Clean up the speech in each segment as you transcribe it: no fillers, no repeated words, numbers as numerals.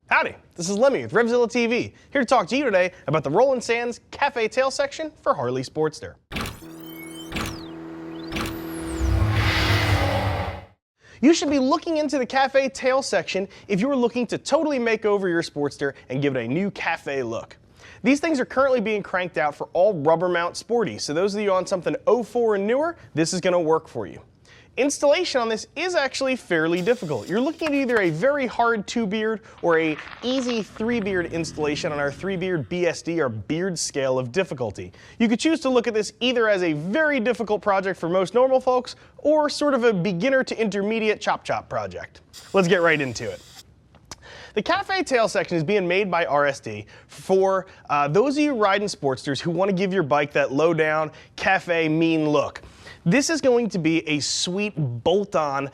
Howdy, this is Lemmy with RevZilla TV, here to talk to you today about the Roland Sands Cafe Tail Section for Harley Sportster. You should be looking into the Cafe Tail Section if you are looking to totally make over your Sportster and give it a new cafe look. These things are currently being cranked out for all rubber mount Sporties, so those of you on something 04 and newer, this is going to work for you. Installation on this is actually fairly difficult. You're looking at either a very hard 2-beard or a easy 3-beard installation on our 3-beard BSD or beard scale of difficulty. You could choose to look at this either as a very difficult project for most normal folks or sort of a beginner to intermediate chop project. Let's get right into it. The Cafe Tail Section is being made by RSD for those of you riding Sportsters who want to give your bike that low-down, cafe mean look. This is going to be a sweet bolt-on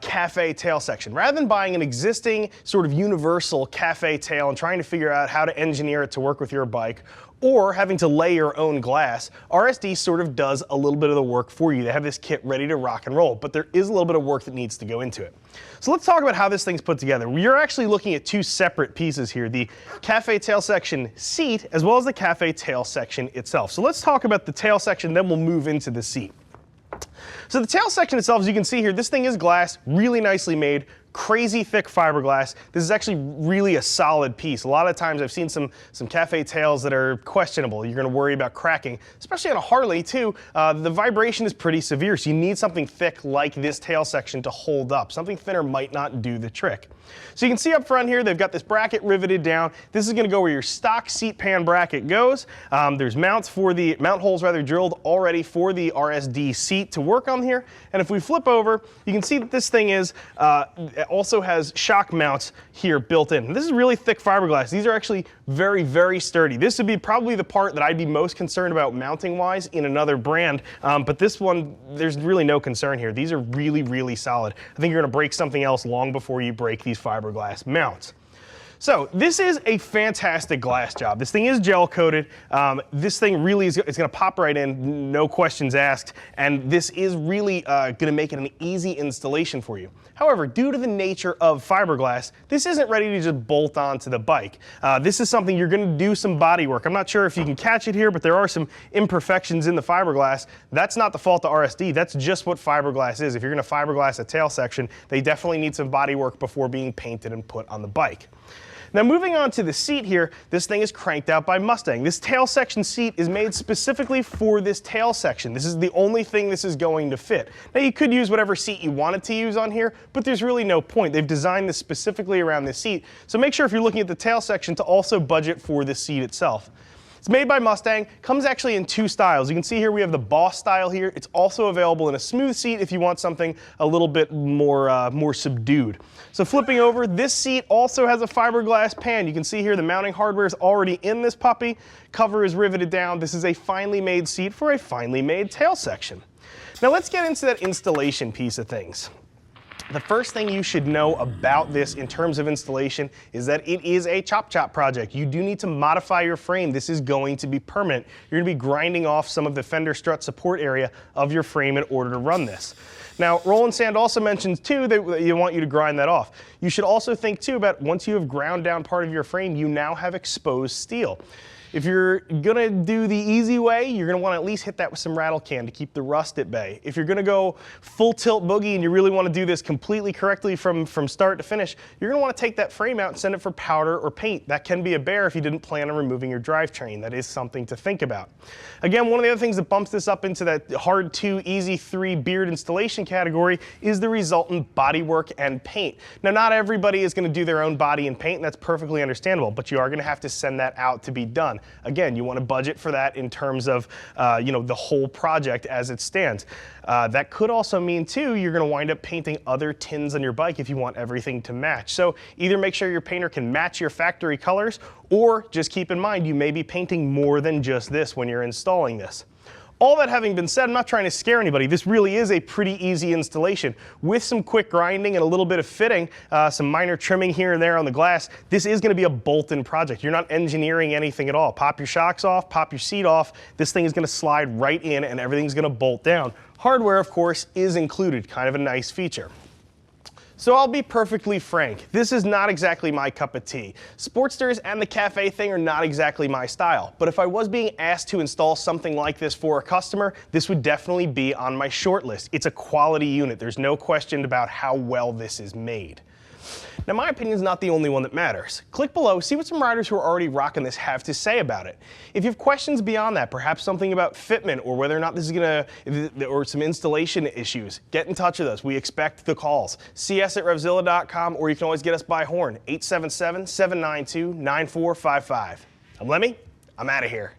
cafe tail section. Rather than buying an existing sort of universal cafe tail and trying to figure out how to engineer it to work with your bike, or having to lay your own glass, RSD sort of does a little bit of the work for you. They have this kit ready to rock and roll, but there is a little bit of work that needs to go into it. So let's talk about how this thing's put together. You're actually looking at two separate pieces here, the Cafe Tail Section seat as well as the Cafe Tail Section itself. So let's talk about the tail section, then we'll move into the seat. So the tail section itself, as you can see here, this thing is glass, really nicely made, crazy thick fiberglass. This is actually really a solid piece. A lot of times I've seen some cafe tails that are questionable. You're going to worry about cracking, especially on a Harley too. The vibration is pretty severe, so you need something thick like this tail section to hold up. Something thinner might not do the trick. So you can see up front here, they've got this bracket riveted down. This is going to go where your stock seat pan bracket goes. There's mount holes drilled already for the RSD seat to work on here. And if we flip over, you can see that this thing is it also has shock mounts here built in. This is really thick fiberglass. These are actually very, very sturdy. This would be probably the part that I'd be most concerned about mounting wise in another brand, but this one, there's really no concern here. These are really, really solid. I think you're going to break something else long before you break these fiberglass mounts. So this is a fantastic glass job. This thing is gel coated. This thing really is going to pop right in, no questions asked, and this is really going to make it an easy installation for you. However, due to the nature of fiberglass, this isn't ready to just bolt onto the bike. This is something you're going to do some body work. I'm not sure if you can catch it here, but there are some imperfections in the fiberglass. That's not the fault of RSD. That's just what fiberglass is. If you're going to fiberglass a tail section, they definitely need some body work before being painted and put on the bike. Now moving on to the seat here, this thing is cranked out by Mustang. This tail section seat is made specifically for this tail section. This is the only thing this is going to fit. Now you could use whatever seat you wanted to use on here, but there's really no point. They've designed this specifically around this seat, so make sure if you're looking at the tail section to also budget for the seat itself. It's made by Mustang, comes actually in two styles. You can see here we have the Boss style here. It's also available in a smooth seat if you want something a little bit more subdued. So flipping over, this seat also has a fiberglass pan. You can see here the mounting hardware is already in this puppy. Cover is riveted down. This is a finely made seat for a finely made tail section. Now let's get into that installation piece of things. The first thing you should know about this in terms of installation is that it is a chop project. You do need to modify your frame. This is going to be permanent. You're going to be grinding off some of the fender strut support area of your frame in order to run this. Now, Roland Sand also mentions too that you want you to grind that off. You should also think too about once you have ground down part of your frame, you now have exposed steel. If you're gonna do the easy way, you're gonna wanna at least hit that with some rattle can to keep the rust at bay. If you're gonna go full tilt boogie and you really wanna do this completely correctly from start to finish, you're gonna wanna take that frame out and send it for powder or paint. That can be a bear if you didn't plan on removing your drivetrain. That is something to think about. Again, one of the other things that bumps this up into that hard 2, easy 3 beard installation category is the resultant body work and paint. Now, not everybody is gonna do their own body and paint, and that's perfectly understandable, but you are gonna have to send that out to be done. Again, you want to budget for that in terms of the whole project as it stands. That could also mean too you're going to wind up painting other tins on your bike if you want everything to match. So either make sure your painter can match your factory colors, or just keep in mind you may be painting more than just this when you're installing this. All that having been said, I'm not trying to scare anybody. This really is a pretty easy installation. With some quick grinding and a little bit of fitting, some minor trimming here and there on the glass, this is going to be a bolt-in project. You're not engineering anything at all. Pop your shocks off, pop your seat off. This thing is going to slide right in and everything's going to bolt down. Hardware, of course, is included, kind of a nice feature. So I'll be perfectly frank, this is not exactly my cup of tea. Sportsters and the cafe thing are not exactly my style, but if I was being asked to install something like this for a customer, this would definitely be on my short list. It's a quality unit, there's no question about how well this is made. Now my opinion is not the only one that matters. Click below, see what some riders who are already rocking this have to say about it. If you have questions beyond that, perhaps something about fitment or whether or not this is or some installation issues, get in touch with us. We expect the calls. See us at RevZilla.com, or you can always get us by horn, 877-792-9455. I'm Lemmy, I'm out of here.